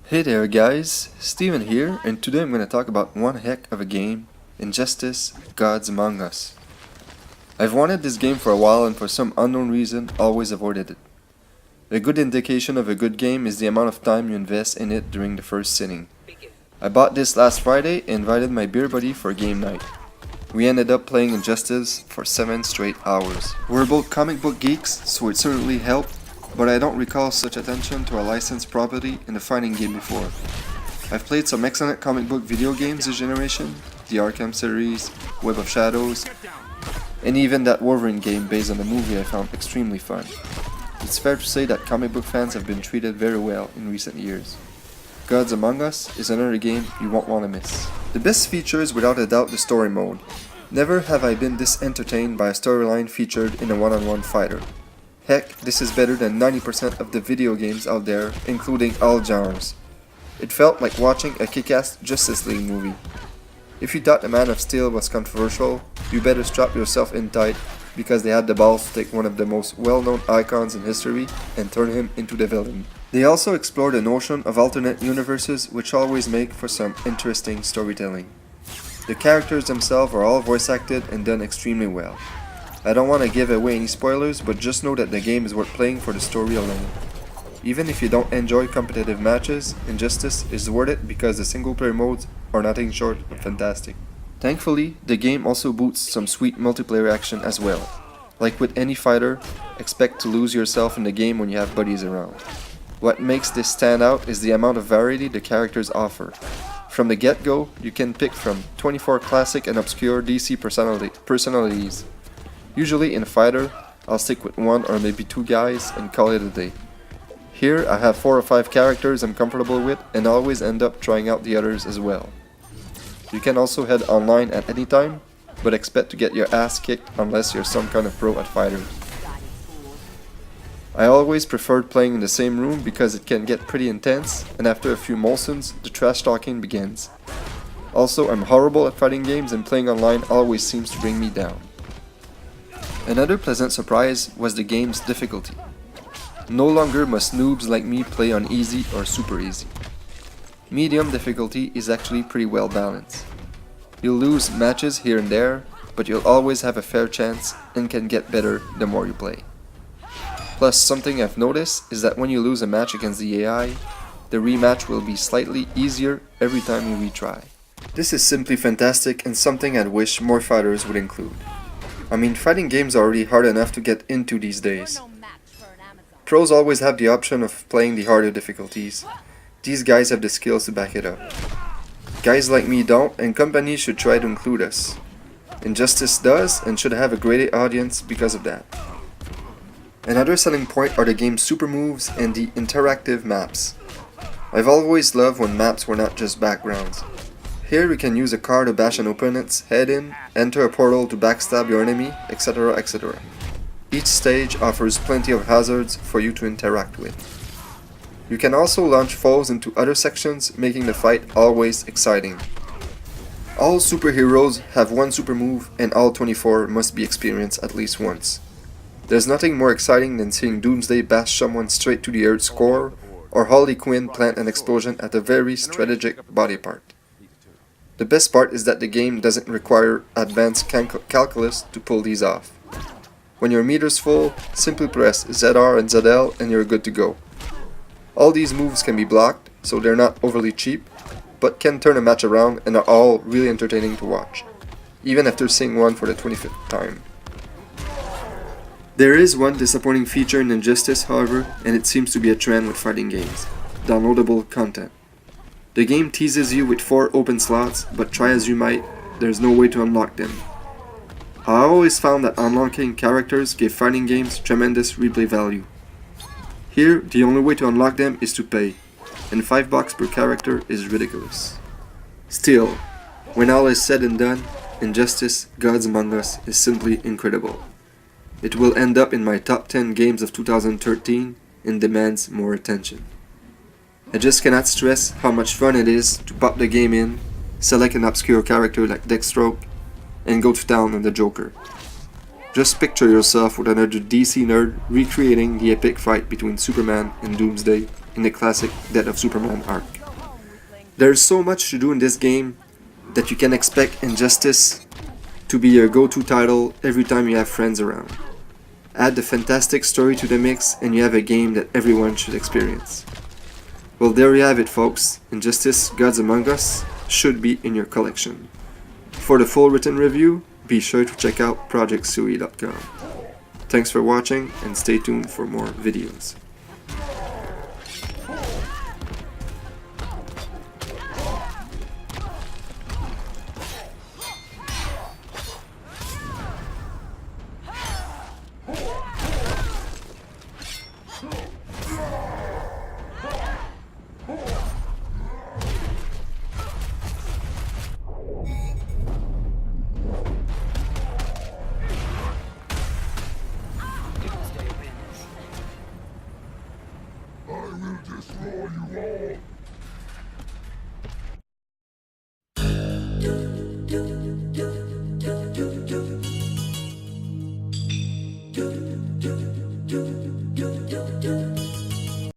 Hey there guys, Steven here, and today I'm going to talk about one heck of a game, Injustice: Gods Among Us. I've wanted this game for a while and for some unknown reason always avoided it. A good indication of a good game is the amount of time you invest in it during the first sitting. I bought this last Friday and invited my beer buddy for game night. We ended up playing Injustice for 7 straight hours. We're both comic book geeks, so it certainly helped, but I don't recall such attention to a licensed property in a fighting game before. I've played some excellent comic book video games this generation, the Arkham series, Web of Shadows, and even that Wolverine game based on the movie I found extremely fun. It's fair to say that comic book fans have been treated very well in recent years. Gods Among Us is another game you won't want to miss. The best feature is without a doubt the story mode. Never have I been this entertained by a storyline featured in a one-on-one fighter. Heck, this is better than 90% of the video games out there, including all genres. It felt like watching a kick-ass Justice League movie. If you thought the Man of Steel was controversial, you better strap yourself in tight, because they had the balls to take one of the most well-known icons in history and turn him into the villain. They also explore the notion of alternate universes, which always make for some interesting storytelling. The characters themselves are all voice acted and done extremely well. I don't want to give away any spoilers, but just know that the game is worth playing for the story alone. Even if you don't enjoy competitive matches, Injustice is worth it because the single player modes are nothing short of fantastic. Thankfully, the game also boosts some sweet multiplayer action as well. Like with any fighter, expect to lose yourself in the game when you have buddies around. What makes this stand out is the amount of variety the characters offer. From the get-go, you can pick from 24 classic and obscure DC personalities. Usually in a fighter, I'll stick with one or maybe two guys and call it a day. Here I have 4 or 5 characters I'm comfortable with and always end up trying out the others as well. You can also head online at any time, but expect to get your ass kicked unless you're some kind of pro at fighters. I always preferred playing in the same room because it can get pretty intense, and after a few Molsons, the trash talking begins. Also, I'm horrible at fighting games and playing online always seems to bring me down. Another pleasant surprise was the game's difficulty. No longer must noobs like me play on easy or super easy. Medium difficulty is actually pretty well balanced. You'll lose matches here and there, but you'll always have a fair chance and can get better the more you play. Plus, something I've noticed is that when you lose a match against the AI, the rematch will be slightly easier every time you retry. This is simply fantastic and something I'd wish more fighters would include. I mean, fighting games are already hard enough to get into these days. Pros always have the option of playing the harder difficulties. These guys have the skills to back it up. Guys like me don't, and companies should try to include us. Injustice does, and should have a great audience because of that. Another selling point are the game's super moves and the interactive maps. I've always loved when maps were not just backgrounds. Here we can use a car to bash an opponent's head in, enter a portal to backstab your enemy, etc, etc. Each stage offers plenty of hazards for you to interact with. You can also launch foes into other sections, making the fight always exciting. All superheroes have one super move and all 24 must be experienced at least once. There's nothing more exciting than seeing Doomsday bash someone straight to the Earth's core, or Harley Quinn plant an explosion at a very strategic body part. The best part is that the game doesn't require advanced calculus to pull these off. When your meter's full, simply press ZR and ZL and you're good to go. All these moves can be blocked, so they're not overly cheap, but can turn a match around and are all really entertaining to watch, even after seeing one for the 25th time. There is one disappointing feature in Injustice, however, and it seems to be a trend with fighting games: downloadable content. The game teases you with 4 open slots, but try as you might, there's no way to unlock them. I always found that unlocking characters gave fighting games tremendous replay value. Here, the only way to unlock them is to pay, and $5 per character is ridiculous. Still, when all is said and done, Injustice: Gods Among Us is simply incredible. It will end up in my top 10 games of 2013 and demands more attention. I just cannot stress how much fun it is to pop the game in, select an obscure character like Deathstroke, and go to town on the Joker. Just picture yourself with another DC nerd recreating the epic fight between Superman and Doomsday in the classic Death of Superman arc. There's so much to do in this game that you can expect Injustice to be your go-to title every time you have friends around. Add the fantastic story to the mix and you have a game that everyone should experience. Well, there you have it, folks. Injustice: Gods Among Us should be in your collection. For the full written review, be sure to check out projectsui.com. Thanks for watching and stay tuned for more videos.